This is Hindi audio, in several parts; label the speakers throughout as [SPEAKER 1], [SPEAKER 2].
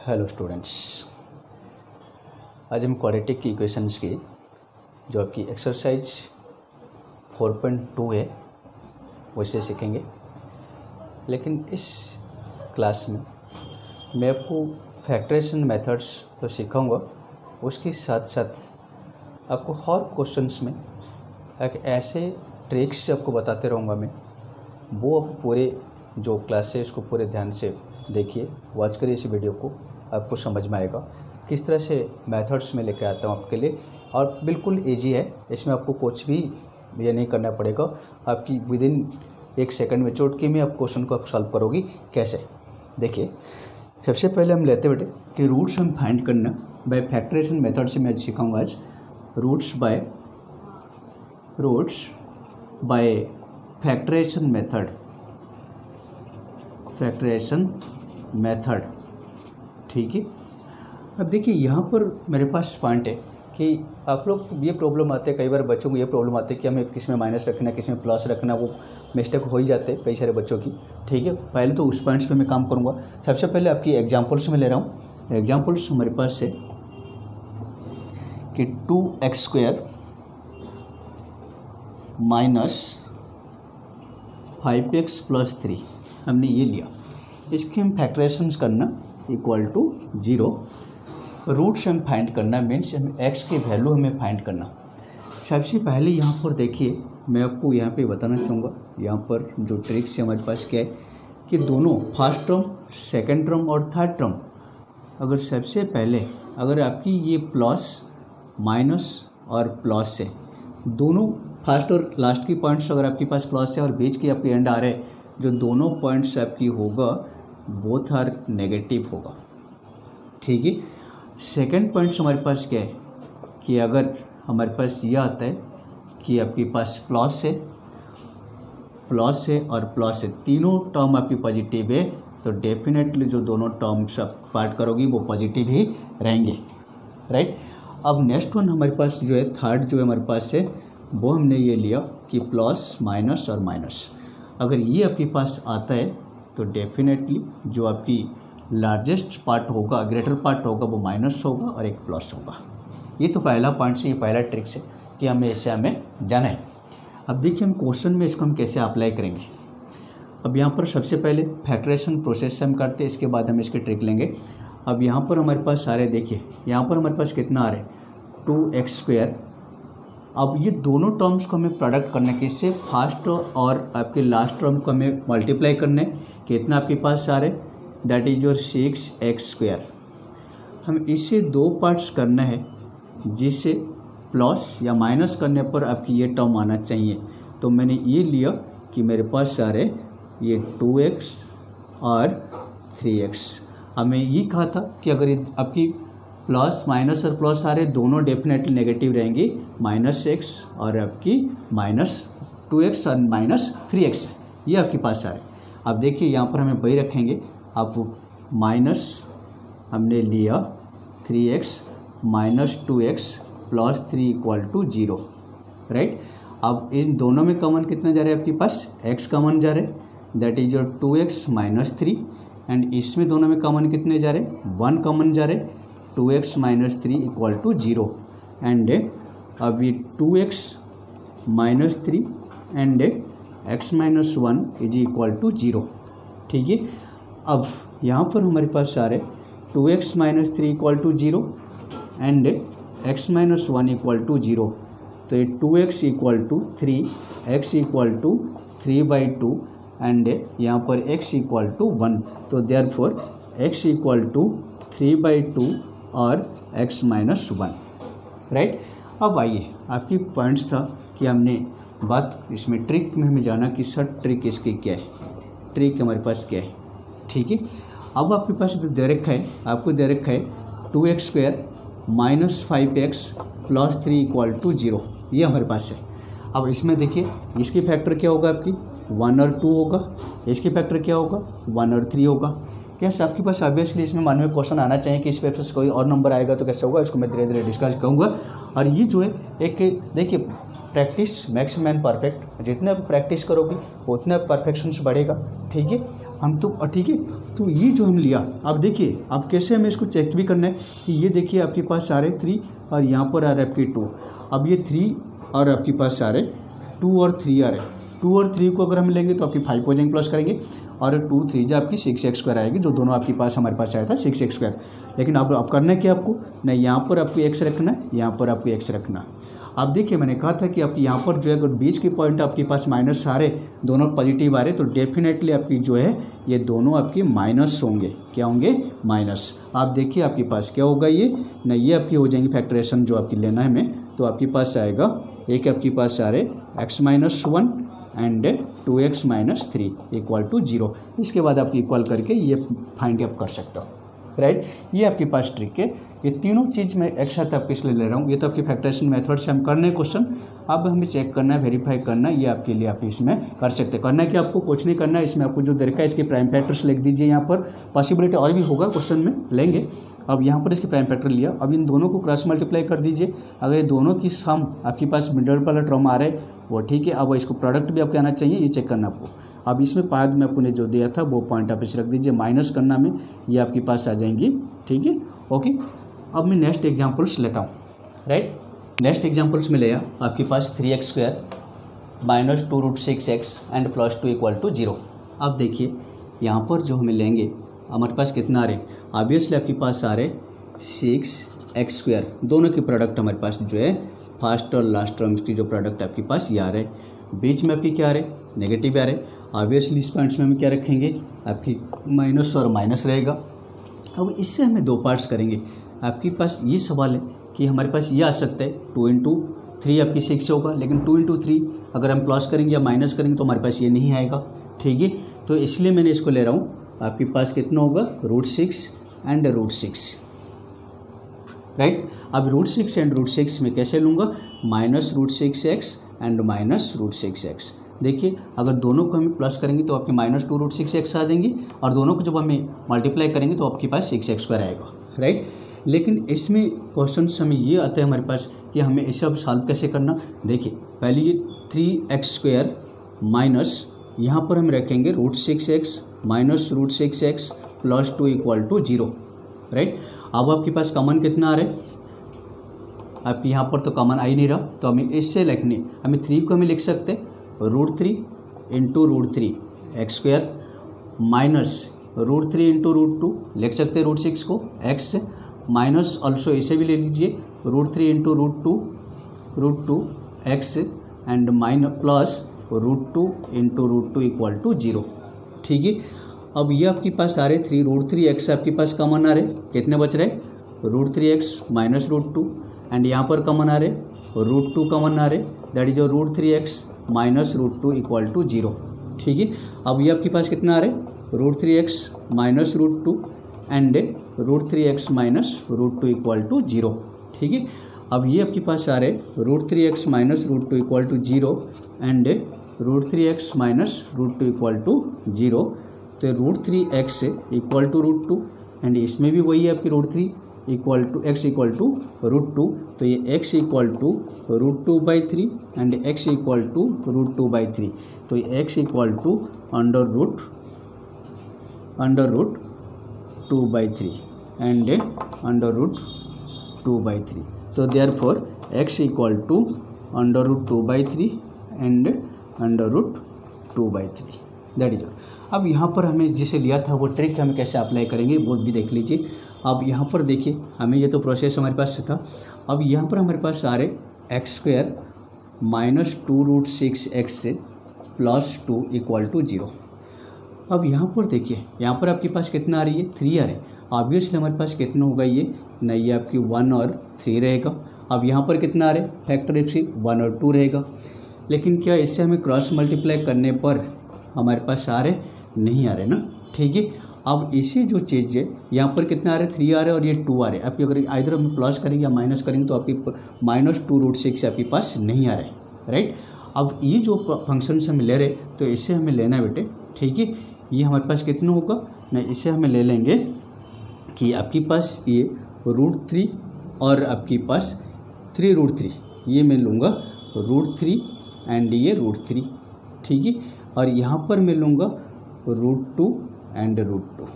[SPEAKER 1] हेलो स्टूडेंट्स, आज हम क्वाड्रेटिक की इक्वेशंस की जो आपकी एक्सरसाइज 4.2 है वैसे सीखेंगे। लेकिन इस क्लास में मैं आपको फैक्टराइजेशन मेथड्स तो सिखाऊंगा, उसके साथ साथ आपको हर क्वेश्चंस में एक ऐसे ट्रिक्स आपको बताते रहूँगा मैं। वो आप पूरे जो क्लास है इसको पूरे ध्यान से देखिए, वॉच करिए इस वीडियो को, आपको समझ में आएगा किस तरह से मेथड्स में लेकर आता हूँ आपके लिए। और बिल्कुल इजी है, इसमें आपको कुछ भी ये नहीं करना पड़ेगा। आपकी विदिन 1 सेकंड में चुटकी में आप क्वेश्चन को आप सॉल्व करोगी। कैसे, देखिए सबसे पहले हम लेते बेटे कि रूट्स हम फाइंड करना बाय फैक्टराइजेशन मेथड से मैं सिखाऊंगा आज। रूट्स बाय फैक्टराइजेशन मेथड, ठीक है। अब देखिए यहाँ पर मेरे पास पॉइंट है कि आप लोग ये प्रॉब्लम आते हैं, कई बार बच्चों को ये प्रॉब्लम आती है कि हमें किस में माइनस रखना है किस में प्लस रखना, वो मिस्टेक हो ही जाते हैं कई सारे बच्चों की, ठीक है। पहले तो उस पॉइंट्स पे मैं काम करूँगा। सबसे पहले आपकी एग्जांपल्स में ले रहा हूँ। एग्जांपल्स हमारे पास है कि 2x² माइनस 5x + 3 हमने ये लिया। इसके हम फैक्टराइजेशन करना इक्वल टू 0। रूट्स हम फाइंड करना मीन्स हम x की वैल्यू हमें फाइंड करना। सबसे पहले यहाँ पर देखिए, मैं आपको यहाँ पे बताना चाहूँगा, यहाँ पर जो ट्रिक्स है हमारे पास क्या है कि दोनों फर्स्ट टर्म, सेकंड टर्म और थर्ड टर्म, अगर सबसे पहले अगर आपकी ये प्लस माइनस और प्लस है, दोनों फर्स्ट और लास्ट की पॉइंट्स अगर आपके पास प्लस है और बीच की आपकी एंड आ रहे, जो दोनों पॉइंट्स आपकी होगा बोथ आर नेगेटिव होगा, ठीक है। सेकंड पॉइंट्स हमारे पास क्या है कि अगर हमारे पास ये आता है कि आपके पास प्लस है और प्लस है, तीनों टर्म आपकी पॉजिटिव है, तो डेफिनेटली जो दोनों टर्म्स आप पार्ट करोगी वो पॉजिटिव ही रहेंगे, राइट। अब नेक्स्ट वन हमारे पास जो है थर्ड जो है हमारे पास है, वो हमने ये लिया कि प्लस माइनस और माइनस, अगर ये आपके पास आता है तो डेफिनेटली जो आपकी लार्जेस्ट पार्ट होगा, ग्रेटर पार्ट होगा, वो माइनस होगा और एक प्लस होगा। ये तो पहला पॉइंट से, ये पहला ट्रिक है कि हमें जाना है। अब देखिए हम क्वेश्चन में इसको हम कैसे अप्लाई करेंगे। अब यहाँ पर सबसे पहले फैक्टराइजेशन प्रोसेस से हम करते हैं, इसके बाद हम इसके ट्रिक लेंगे। अब यहाँ पर हमारे पास आ रहे, देखिए यहाँ पर हमारे पास कितना आ रहा है 2x²। अब ये दोनों टर्म्स को हमें प्रोडक्ट करना है, किससे, फर्स्ट और आपके लास्ट टर्म को हमें मल्टीप्लाई करना है। कितना आपके पास आ रहे, दैट इज योर 6x²। हम इसे दो पार्ट्स करना है, जिससे प्लस या माइनस करने पर आपकी ये टर्म आना चाहिए। तो मैंने ये लिया कि मेरे पास आ रहे ये 2x और 3x। हमें ये कहा था कि अगर आपकी प्लस माइनस और प्लस आ रहे, दोनों डेफिनेटली नेगेटिव रहेंगी, -x और आपकी -2x और -3x, ये आपके पास आ रहे। अब देखिए यहाँ पर हमें वही रखेंगे। अब माइनस हमने लिया 3x -2x + 3 = 0, राइट। अब इन दोनों में कॉमन कितना जा रहा है आपके पास, x कॉमन जा रहा है, that is your 2x - 3। And इसमें दोनों में कॉमन कितने जा रहे, 1 कॉमन जा रहे, 2x - 3 = 0। एंड अब ये 2x - 3 एंड x - 1 = 0, ठीक है। अब यहाँ पर हमारे पास आ रहे 2x - 3 = 0 एंड x - 1 = 0। तो ये 2x = 3, x = 3/2 एंड यहाँ पर x = 1। तो देयरफॉर x = 3/2 और x - 1, राइट। अब आइए, आपकी पॉइंट्स था कि हमने बात इसमें ट्रिक में हमें जाना कि सर ट्रिक इसकी क्या है, ट्रिक हमारे पास क्या है, ठीक है। अब आपके पास जो दे रखा है, आपको दे रखा है 2x² - 5x + 3 = 0, ये हमारे पास है। अब इसमें देखिए इसकी फैक्टर क्या होगा, आपकी 1 और 2 होगा, इसकी फैक्टर क्या होगा 1 और 3 होगा। यस, आपके पास ऑब्वियसली इसमें मन में क्वेश्चन आना चाहिए कि इस पेपर से कोई और नंबर आएगा तो कैसे होगा, इसको मैं धीरे धीरे डिस्कस करूँगा। और ये जो है एक देखिए प्रैक्टिस मैक्सिमम परफेक्ट, जितने आप प्रैक्टिस करोगे उतने परफेक्शन बढ़ेगा, ठीक है। हम तो ठीक है। तो ये जो हम लिया, अब देखिए अब कैसे हमें इसको चेक भी करना है कि ये देखिए आपके पास आ रहे 3 और यहाँ पर आ रहे आपके 2। अब ये 3 और आपके पास आ रहे 2 और 3 आ रहे 2 और 3 को अगर हम लेंगे तो आपकी 5 हो जाएंगे प्लस करेंगे, और 2 3 जो आपकी 6x² आएगी, जो दोनों आपके पास हमारे पास आया था 6x²। लेकिन अब करना है क्या आपको, नहीं यहाँ पर आपको x रखना है, यहाँ पर आपको x रखना है। अब देखिए मैंने कहा था कि आपकी यहाँ पर जो है अगर बीच के पॉइंट आपके पास माइनस आ रहे, दोनों पॉजिटिव आ रहे, तो डेफिनेटली आपकी जो है ये दोनों आपके माइनस होंगे। क्या होंगे? माइनस। आप देखिए आपके पास क्या होगा, ये नहीं ये आपकी हो जाएंगी फैक्टरेशन जो आपकी लेना है हमें, तो आपके पास आएगा एक आपके पास आ रहे x-1 एंड 2x - 3 = 0। इसके बाद आप इक्वल करके ये फाइंड आप कर सकते हो, राइट। ये आपके पास ट्रिक है। ये तीनों चीज़ मैं एक साथ आपके इसलिए ले रहा हूँ, ये तो आपकी फैक्टरेशन मेथड से हम करने क्वेश्चन, अब हमें चेक करना है, वेरीफाई करना है, ये आपके लिए आप इसमें कर सकते हैं। करना है कि आपको कुछ नहीं करना है, इसमें आपको जो दे रखा है इसके प्राइम फैक्टर्स लिख दीजिए। यहाँ पर पॉसिबिलिटी और भी होगा क्वेश्चन में लेंगे। अब यहाँ पर इसके प्राइम फैक्टर लिया, अब इन दोनों को क्रॉस मल्टीप्लाई कर दीजिए। अगर ये दोनों की सम आपके पास मिडल वाला टर्म आ रहा है वो ठीक है। अब इसको प्रोडक्ट भी आपके आना चाहिए, ये चेक करना आपको। अब इसमें बाद में आपको ने जो दिया था वो पॉइंट आप इसे रख दीजिए, माइनस करना में ये आपके पास आ जाएंगी, ठीक है, ओके। अब मैं नेक्स्ट एग्जांपल्स लेता हूँ, राइट। नेक्स्ट एग्जांपल्स में लिया आपके पास 3x² - 2√6x एंड +2 = 0। अब देखिए यहाँ पर जो हमें लेंगे हमारे पास कितना आ रहे, ऑब्वियसली आपके पास आ रहे 6x²। दोनों के प्रोडक्ट हमारे पास जो है फर्स्ट और लास्ट टर्म्स की जो प्रोडक्ट आपके पास ये आ रहे, बीच में आपकी क्या आ रहे, नेगेटिव आ रहे। ऑब्वियसली इस पॉइंट्स में हम क्या रखेंगे, आपकी माइनस और माइनस रहेगा। अब इससे हमें दो पार्ट्स करेंगे। आपके पास ये सवाल है कि हमारे पास ये आ सकता है 2 × 3 आपकी 6 होगा, लेकिन 2 × 3 अगर हम प्लस करेंगे या माइनस करेंगे तो हमारे पास ये नहीं आएगा, ठीक है। तो इसलिए मैंने इसको ले रहा हूँ, आपके पास कितना होगा, √6 एंड √6, राइट। अब √6 एंड √6 में कैसे लूँगा, -√6x एंड -√6x। देखिए अगर दोनों को हमें प्लस करेंगे तो आपके -2√6x आ जाएंगी, और दोनों को जब हमें मल्टीप्लाई करेंगे तो आपके पास 6x² आएगा, राइट। लेकिन इसमें क्वेश्चन हमें ये आता है हमारे पास कि हमें इसे अब सॉल्व कैसे करना। देखिए पहले ये 3x² माइनस यहाँ पर हम रखेंगे √6x -√6x +2 = 0, राइट। अब आपके पास कॉमन कितना आ रहा है, आपके यहाँ पर तो कॉमन आ ही नहीं रहा, तो हमें इससे लिखने, हमें 3 को हमें लिख सकते हैं √3 × √3 x² माइनस √3 × √2 लिख सकते हैं √6 को x, माइनस ऑल्सो इसे भी ले लीजिए √3 × √2 x एंड प्लस √2 × √2 = 0, ठीक है। अब ये आपके पास आ रहे √3x आपके पास कॉमन आ रहे, कितने बच रहे, √3x - √2 एंड यहाँ पर कॉमन आ रहे √2 कॉमन आ रहे, दैट इज √3x - √2 = 0, ठीक है। अब ये आपके पास कितना आ रहे, √3x - √2 एंड √3x - √2 = 0, ठीक है। अब ये आपके पास आ रहे √3x - √2 = 0 एंड √3x - √2 = 0, तो √3x = √2 एंड इसमें भी वही है आपकी √3 = x = √2, तो ये x = √2/3 एंड x = √2/3, तो ये x = √2/3 एंड √2/3, तो therefore x = √2/3 and √2/3, that is. अब यहाँ पर हमें जिसे लिया था वो ट्रिक हमें कैसे अप्लाई करेंगे वो भी देख लीजिए। अब यहाँ पर देखिए हमें ये तो प्रोसेस हमारे पास था। अब यहाँ पर हमारे पास आ रहे x² - 2√6x +2 = 0। अब यहाँ पर देखिए यहाँ पर आपके पास कितना आ रही है, 3 आ रहे, ऑब्वियसली हमारे पास कितना होगा, ये नहीं ये आपकी 1 और 3 रहेगा। अब यहाँ पर कितना आ रहे, फैक्टर इससे 1 और 2 रहेगा, लेकिन क्या इससे हमें क्रॉस मल्टीप्लाई करने पर हमारे पास आ रहे, नहीं आ रहे ना, ठीक है। अब इसी जो चीज़ है यहाँ पर कितना आ रहे, 3 आ रहे और ये 2 आ रहे। आपकी अगर इधर हम प्लस करेंगे या माइनस करेंगे तो आपकी -2√6 आपके पास नहीं आ रहे, राइट। अब ये जो फंक्शन से हमें ले रहे तो इससे हमें लेना है बेटे, ठीक है। ये हमारे पास कितना होगा ना, इससे हमें ले लेंगे कि आपके पास ये √3 और आपके पास 3√3, ये मैं लूँगा √3 एंड ये √3, ठीक है। और यहाँ पर मैं लूँगा √2 एंड √2,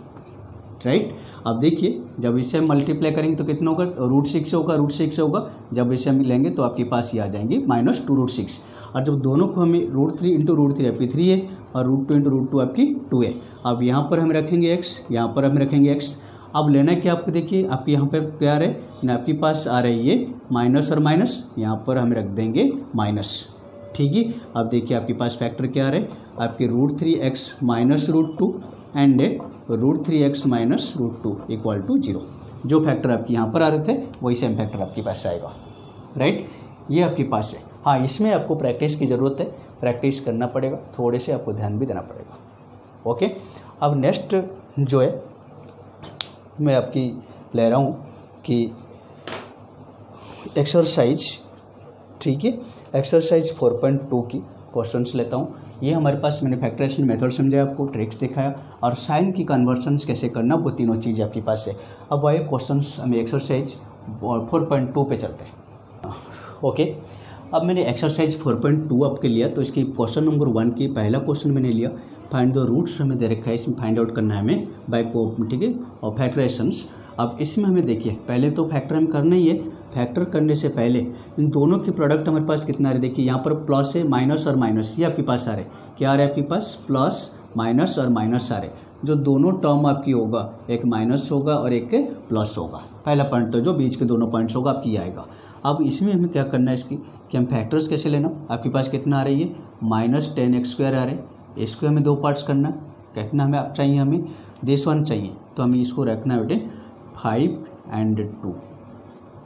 [SPEAKER 1] राइट। अब देखिए जब इसे हम मल्टीप्लाई करेंगे तो कितना होगा, √6 होगा, √6 होगा। जब इसे हम लेंगे तो आपके पास ये आ जाएंगे -2√6। और जब दोनों को हमें √3 × √3 आपकी 3 है और √2 × √2 आपकी 2 है। अब यहाँ पर हम रखेंगे x, यहाँ पर हम रखेंगे x। अब लेना क्या आपको, देखिए आपके यहाँ पे क्या आ रहा है ना, आपके पास आ रहा है ये माइनस और माइनस, यहाँ पर हम रख देंगे माइनस, ठीक है। अब देखिए आपके पास फैक्टर क्या आ रहा है, आपके √3x - √2 एंड √3x - √2 = 0। जो फैक्टर आपके यहाँ पर आ रहे थे वही सेम फैक्टर आपके पास आएगा, राइट। ये आपके पास है। हाँ, इसमें आपको प्रैक्टिस की ज़रूरत है, प्रैक्टिस करना पड़ेगा, थोड़े से आपको ध्यान भी देना पड़ेगा, ओके। अब नेक्स्ट जो है मैं आपकी ले रहा हूँ कि एक्सरसाइज, ठीक है, एक्सरसाइज 4.2 की क्वेश्चंस लेता हूँ। ये हमारे पास मैंने फैक्टराइजेशन मेथड समझाया, आपको ट्रिक्स दिखाया और साइन की कन्वर्शंस कैसे करना, वो तीनों चीज़ें आपके पास है। अब आए क्वेश्चंस, हमें एक्सरसाइज 4.2 पे चलते हैं, ओके। अब मैंने एक्सरसाइज 4.2 आपके लिया, तो इसकी क्वेश्चन नंबर 1 की पहला क्वेश्चन मैंने लिया, फाइंड द रूट्स हमें दे रखा है, इसमें फाइंड आउट करना है हमें बाय, ठीक है, और फैक्टराइजेशंस। अब इसमें हमें देखिए पहले तो फैक्टर हम करना ही है, फैक्टर करने से पहले इन दोनों की प्रोडक्ट हमारे पास कितना आ रहा है, देखिए यहाँ पर प्लस है, माइनस और माइनस, ये आपके पास आ रहे हैं, क्या आ रहा है आपके पास, प्लस माइनस और माइनस आ रहे। जो दोनों टर्म आपकी होगा, एक माइनस होगा और एक प्लस होगा, पहला पॉइंट तो जो बीच के दोनों पॉइंट्स होगा आपकी आएगा। अब इसमें हमें क्या करना है इसकी, कि हम फैक्टर्स कैसे लेना, आपके पास कितना आ रही है, -10x² आ रहे हैं, इसको हमें दो पार्ट्स करना, कितना हमें चाहिए, हमें दिस वन चाहिए, तो हमें इसको रखना है बेटे 5 and 2,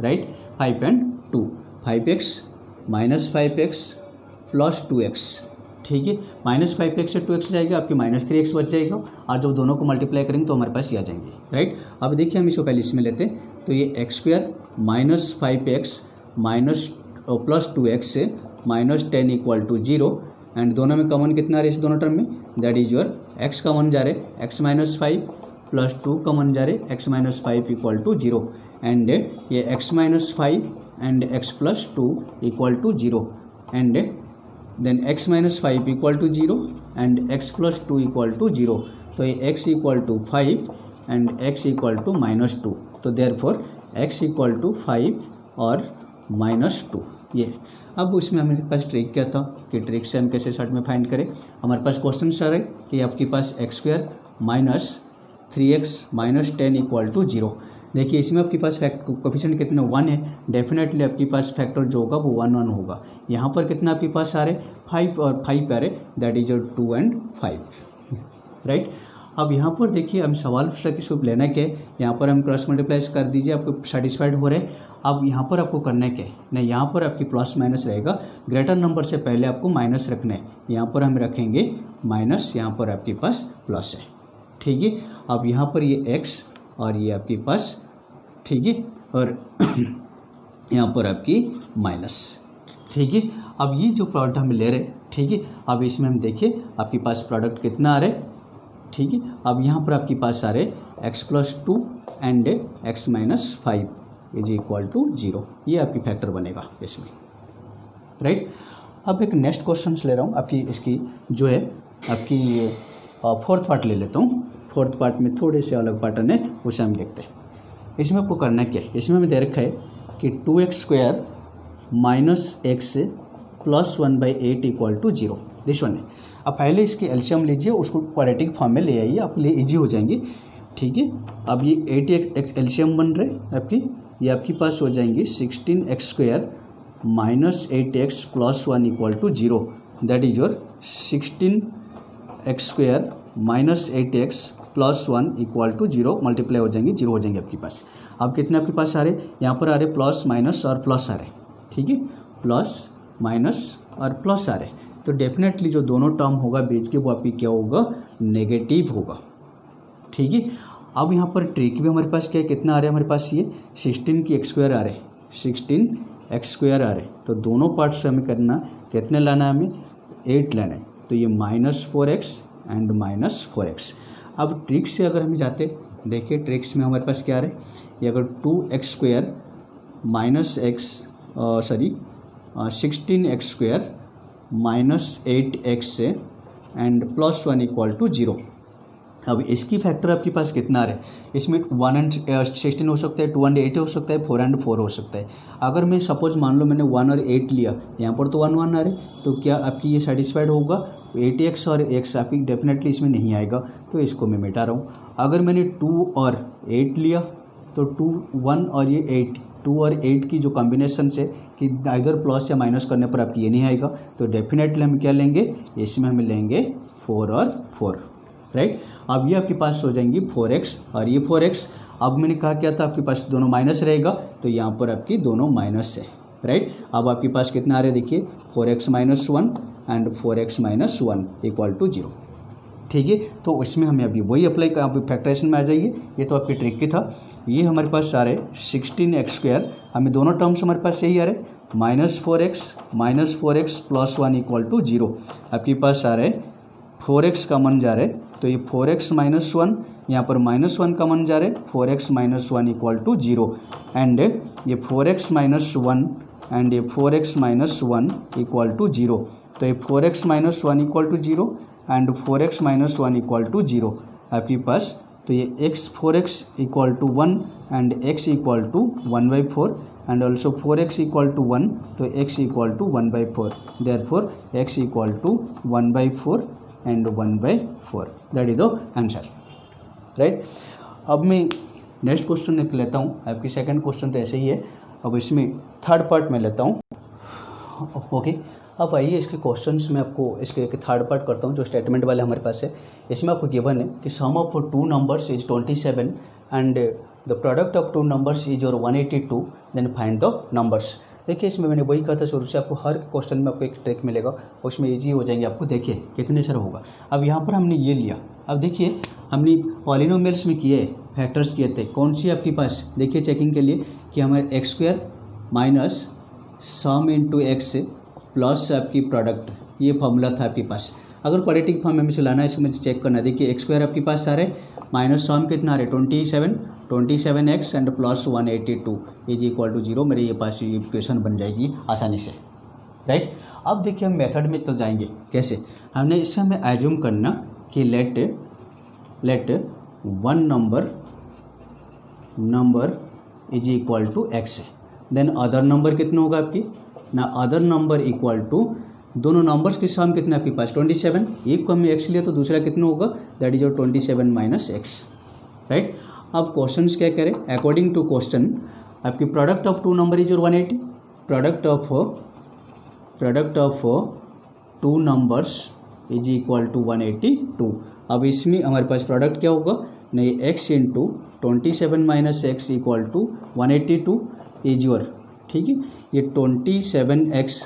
[SPEAKER 1] right, 5 and 2, 5x - 5x + 2x, ठीक है। -5x से 2x जाएगा, आपके -3x बच जाएगा, और जब दोनों को मल्टीप्लाई करेंगे तो हमारे पास ये आ जाएंगे, राइट। अब देखिए हम इसको पहले इसमें लेते हैं, तो ये x² - 5x + 2x से -10 = 0, एंड दोनों में कॉमन कितना आ रहा है इस दोनों टर्म में, that is your x common जा रहे, x - 5 + 2 कॉमन जा रहे, x - 5 = 0, एंड ये x - 5 and x + 2 = 0, and then x - 5 = 0 and x + 2 = 0, तो ये x = 5 एंड x = -2, तो देयरफॉर x = 5 और -2 ये। अब उसमें हमारे पास ट्रिक क्या था, कि ट्रिक से हम कैसे शॉर्ट में फाइंड करें। हमारे पास क्वेश्चन सर है कि आपके पास x² - 3x - 10 = 0। देखिए इसमें आपके पास कोफिशिएंट कितना 1 है, डेफिनेटली आपके पास फैक्टर जो होगा वो 1 1 होगा। यहाँ पर कितना आपके पास आ रहे 5 और 5 आ रहे, दैट इज 2 and 5, राइट। अब यहाँ पर देखिए हम सवाल पूछ रहे कि सब लेना क्या है, यहाँ पर हम क्रॉस मल्टीप्लाई कर दीजिए, आपको सेटिस्फाइड हो रहे। अब यहाँ पर आपको करना है क्या है, नहीं यहाँ पर आपकी प्लस माइनस रहेगा, ग्रेटर नंबर से पहले आपको माइनस रखना है, यहाँ पर हम रखेंगे माइनस, यहाँ पर आपके पास प्लस है, ठीक है। अब यहाँ पर ये x और ये आपके पास, ठीक है, और यहाँ पर आपकी माइनस, ठीक है। अब ये जो प्रोडक्ट हम ले रहे, ठीक है, अब इसमें हम देखिए आपके पास प्रोडक्ट कितना आ रहा है, ठीक है। अब यहाँ पर आपके पास आ रहे x + 2 एंड x - 5 = 0, ये आपकी फैक्टर बनेगा इसमें, राइट। अब एक नेक्स्ट क्वेश्चन ले रहा हूँ आपकी, इसकी जो है आपकी फोर्थ पार्ट ले लेता हूँ। फोर्थ पार्ट में थोड़े से अलग पैटर्न है, उसे हम देखते हैं। इसमें आपको करना क्या है, इसमें हमें दे रखा है कि 2x² - x + 1/8 = 0, दिस वन है। अब पहले इसके एलसीएम लीजिए, उसको क्वाड्रेटिक फॉर्म में ले आइए, आपके लिए इजी हो जाएंगे, ठीक है। अब ये 8x एलसीएम बन रहे आपकी, ये आपके पास हो जाएंगे 16x² - 8x + 1 = 0, that is your 16x² - 8x + 1 = 0, multiply हो जाएंगे, 0 हो जाएंगे आपके पास। अब कितने आपके पास आ रहे, यहाँ पर आ रहे प्लस माइनस और प्लस आ रहे, ठीक है, प्लस माइनस और प्लस आ रहे, तो डेफिनेटली जो दोनों टर्म होगा बीच के वो आपकी क्या होगा, नेगेटिव होगा, ठीक है। अब यहाँ पर ट्रिक भी हमारे पास क्या है, कितना आ रहा है हमारे पास, ये 16 की x² आ रहे, 16x² आ रहे, तो दोनों पार्ट से हमें करना, कितने लाना है हमें, 8 लाना है, तो ये -4x एंड -4x। अब ट्रिक्स से अगर हम जाते, देखिए ट्रिक्स में हमारे पास क्या आ रहा है, ये अगर 2x² - 16x² - 8x एंड +1 = 0, अब इसकी फैक्टर आपके पास कितना आ रहा है, इसमें 1 and 16 हो सकता है, 2 and 8 हो सकता है, 4 and 4 हो सकता है। अगर मैं सपोज मान लो मैंने 1 और 8 लिया, यहाँ पर तो 1 1 आ रहे, तो क्या आपकी ये सेटिस्फाइड होगा? 8x और x आपकी डेफिनेटली इसमें नहीं आएगा, तो इसको मैं मिटा रहा हूँ। अगर मैंने 2 और 8 लिया तो 2 1 और ये 8, 2 और 8 की जो कॉम्बिनेशन से कि इधर प्लस या माइनस करने पर आपकी ये नहीं आएगा, तो डेफिनेटली हम क्या लेंगे, इसमें हम लेंगे 4 और 4, राइट। अब ये आपके पास हो जाएंगी 4x और ये 4x। अब मैंने कहा क्या था, आपके पास दोनों माइनस रहेगा, तो यहाँ पर आपकी दोनों माइनस है, राइट। अब आपके पास कितना आ रहा है, देखिए 4x - 1 एंड 4x - 1 = 0, ठीक है। तो इसमें हमें अभी वही अप्लाई कर, आप फैक्टराइजेशन में आ जाइए। ये तो आपकी ट्रिक की था। ये हमारे पास आ रहे 16x², हमें दोनों टर्म्स हमारे पास यही आ रहे, -4x + 1 = 0। आपके पास आ रहे 4x कॉमन जा रहे, तो ये 4x - 1, यहाँ पर -1 कॉमन जा रहे, 4x - 1 = 0 एंड ये 4x - 1 एंड ये 4x - 1 = 0। तो ये 4x - 1 = 0 एंड 4x - 1 = 0 आपके पास। तो ये 4x = 1 and x = 1/4 and also 4x = 1, तो x = 1/4, therefore x = 1/4 and 1/4, that is the answer, right. अब मैं नेक्स्ट क्वेश्चन लिख लेता हूँ। आपकी सेकंड क्वेश्चन तो ऐसे ही है, अब इसमें थर्ड पार्ट में लेता हूँ, ओके। अब आइए इसके क्वेश्चंस में आपको इसके एक थर्ड पार्ट करता हूँ, जो स्टेटमेंट वाले हमारे पास है। इसमें आपको गिवन है कि sum of 2 numbers is 27 and the product of 2 numbers is your 182, then find the numbers. देखिए इसमें मैंने वही कहा था शुरू से, आपको हर क्वेश्चन में आपको एक ट्रिक मिलेगा, उसमें ईजी हो जाएंगे आपको। देखिए कितने सारा होगा। अब यहाँ पर हमने ये लिया, अब देखिए हमने पॉलिनोमियल्स में किए, फैक्टर्स किए थे, कौन सी आपके पास, देखिए चेकिंग के लिए कि हमारे x² minus sum into x plus आपकी प्रोडक्ट, ये फॉर्मूला था आपके पास। अगर क्वाड्रेटिक फॉर्म में चलाना है, इसको मुझे चेक करना है। देखिए x² आपके पास आ रहे माइनस सम कितना आ रहे 27x एंड प्लस 182 = 0। मेरे ये पास ये इक्वेशन बन जाएगी आसानी से, राइट। अब देखिए हम मेथड में तो जाएंगे कैसे, हमने इससे हमें एज्यूम करना कि let one number is equal to x है, देन अदर नंबर कितना होगा आपकी ना, अदर नंबर इक्वल टू दोनों नंबर्स की सम कितना आपके पास 27, एक को हमने x लिया तो दूसरा कितना होगा, that is your 27 - x, right. अब क्वेश्चंस क्या करें, अकॉर्डिंग टू क्वेश्चन आपकी product of 2 number is your 180, product of 2 numbers is equal to 182। अब इसमें हमारे पास प्रोडक्ट क्या होगा, नहीं x into 27 - x = 182 is your, ठीक है। ये 27x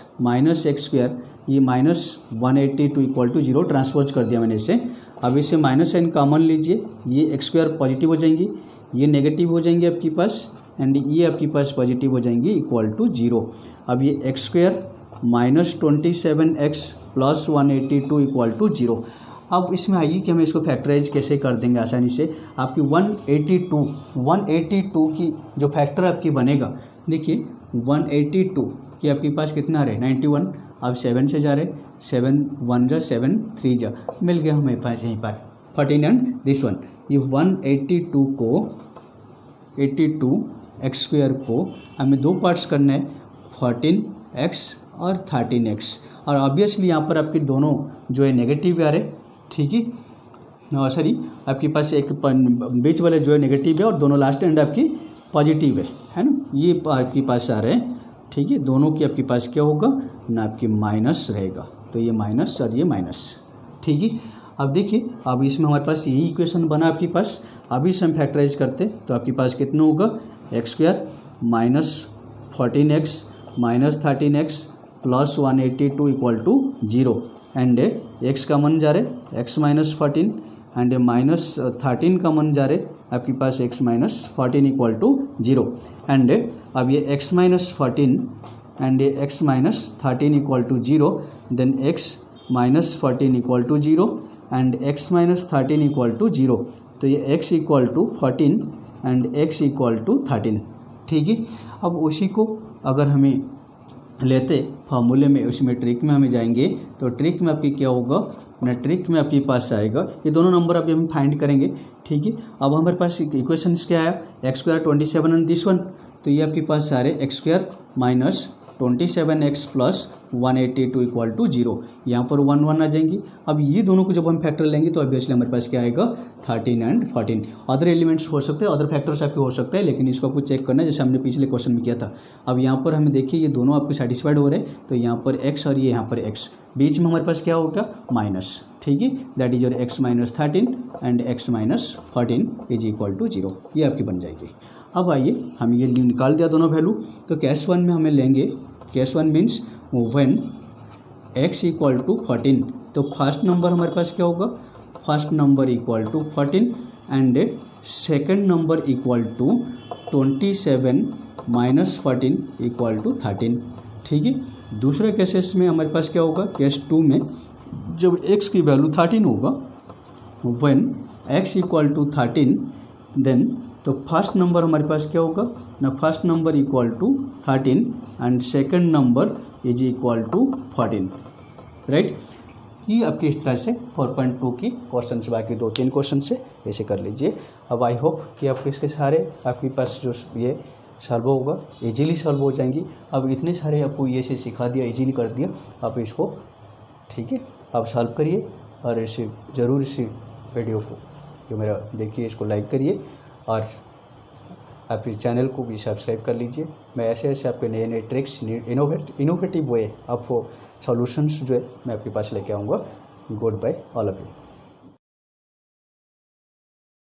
[SPEAKER 1] - x², ये -182 = 0 ट्रांसपोज कर दिया मैंने इसे। अब इसे माइनस साइन कॉमन लीजिए, ये x² पॉजिटिव हो जाएंगी, ये नेगेटिव हो जाएंगे आपके पास एंड ये आपके पास पॉजिटिव हो जाएंगी = 0। अब ये x² - 27x प्लस 182 = 0। अब इसमें आइए कि हम इसको फैक्टराइज कैसे कर देंगे आसानी से। आपकी 182 की जो फैक्टर आपकी बनेगा, देखिए 182 की आपके पास कितना आ रहा है 91, अब 7 से जा रहे, 7 1 जा 7 3 जा, मिल गया हमें पास यहीं पर 14 एंड दिस वन। ये 182 को 82x² को हमें दो पार्ट्स करना है, 14x और 13x, और ऑब्वियसली यहाँ पर आपके दोनों जो है नेगेटिव आ रहे, ठीक है। सॉरी आपके पास एक बीच वाले जो है नेगेटिव है और दोनों लास्ट एंड आपकी पॉजिटिव है ना, ये आपके पास आ रहे हैं, ठीक है। दोनों की आपके पास क्या होगा ना, आपकी माइनस रहेगा, तो ये माइनस और ये माइनस, ठीक है। अब देखिए अब इसमें हमारे पास यही इक्वेशन बना आपके पास। अभी इसे हम फैक्टराइज करते तो आपके पास कितना होगा, x² - 14x - 13x plus 182 = 0 and x common जा रहे, x - 14 एंड -13 कॉमन जा रहे, आपके पास x - 14 = 0 एंड अब ये x - 14 and x - 13 = 0, then x - 14 = 0 and x - 13 = 0, तो ये x = 14 एंड x = 13, ठीक है। अब उसी को अगर हमें लेते फार्मूले में, उसमें ट्रिक में हमें जाएंगे तो ट्रिक में आपकी क्या होगा ट्रिक में आपके पास आएगा, ये दोनों नंबर अभी हम फाइंड करेंगे, ठीक है। अब हमारे पास इक्वेशन क्या आया, x square 27 and this one, तो ये आपके पास आ रहे x square minus 27x plus 182 equal to 0, यहाँ पर 1 1 आ जाएंगी। अब ये दोनों को जब हम फैक्टर लेंगे तो ऑब्वियसली हमारे पास क्या आएगा 13 एंड 14। अदर एलिमेंट्स हो सकते हैं, अदर फैक्टर्स आपके हो सकते हैं, लेकिन इसको आपको चेक करना है जैसे हमने पिछले क्वेश्चन में किया था। अब यहाँ पर हमें देखिए ये दोनों आपके सेटिस्फाइड हो रहे हैं, तो यहाँ पर x और ये यहाँ पर x, बीच में हमारे पास क्या होगा माइनस, ठीक है, that is your x minus 13 and x minus 14 is equal to 0, ये आपकी बन जाएगी। अब आइए हम ये निकाल दिया दोनों वैल्यू, तो केस वन में हमें लेंगे, case one means when x equal to 14, तो फर्स्ट नंबर हमारे पास क्या होगा, first number equal to 14 and second number equal to 27 minus 14 equal to 13, ठीक है। दूसरे केसेस में हमारे पास क्या होगा, केस टू में जब x की वैल्यू 13 होगा, when x equal to 13 then, तो फर्स्ट नंबर हमारे पास क्या होगा ना, first number equal to 13 and second number is equal to 14, right. ये आपके इस तरह से 4.2 की क्वेश्चन से, बाकी 2-3 क्वेश्चन से ऐसे कर लीजिए। अब आई होप कि आपके इसके सारे आपके पास जो ये सॉल्व होगा, इजीली सॉल्व हो जाएंगी। अब इतने सारे आपको ये से सिखा दिया, इजीली कर दिया, आप इसको, ठीक है, आप सॉल्व करिए और इसे ज़रूर इसी वीडियो को जो मेरा देखिए इसको लाइक करिए और आप इस चैनल को भी सब्सक्राइब कर लीजिए। मैं ऐसे ऐसे आपके नए नए ट्रिक्स, इनोवेटिव वे आपको सॉल्यूशंस जो है मैं आपके पास लेके आऊँगा। Good bye all of you.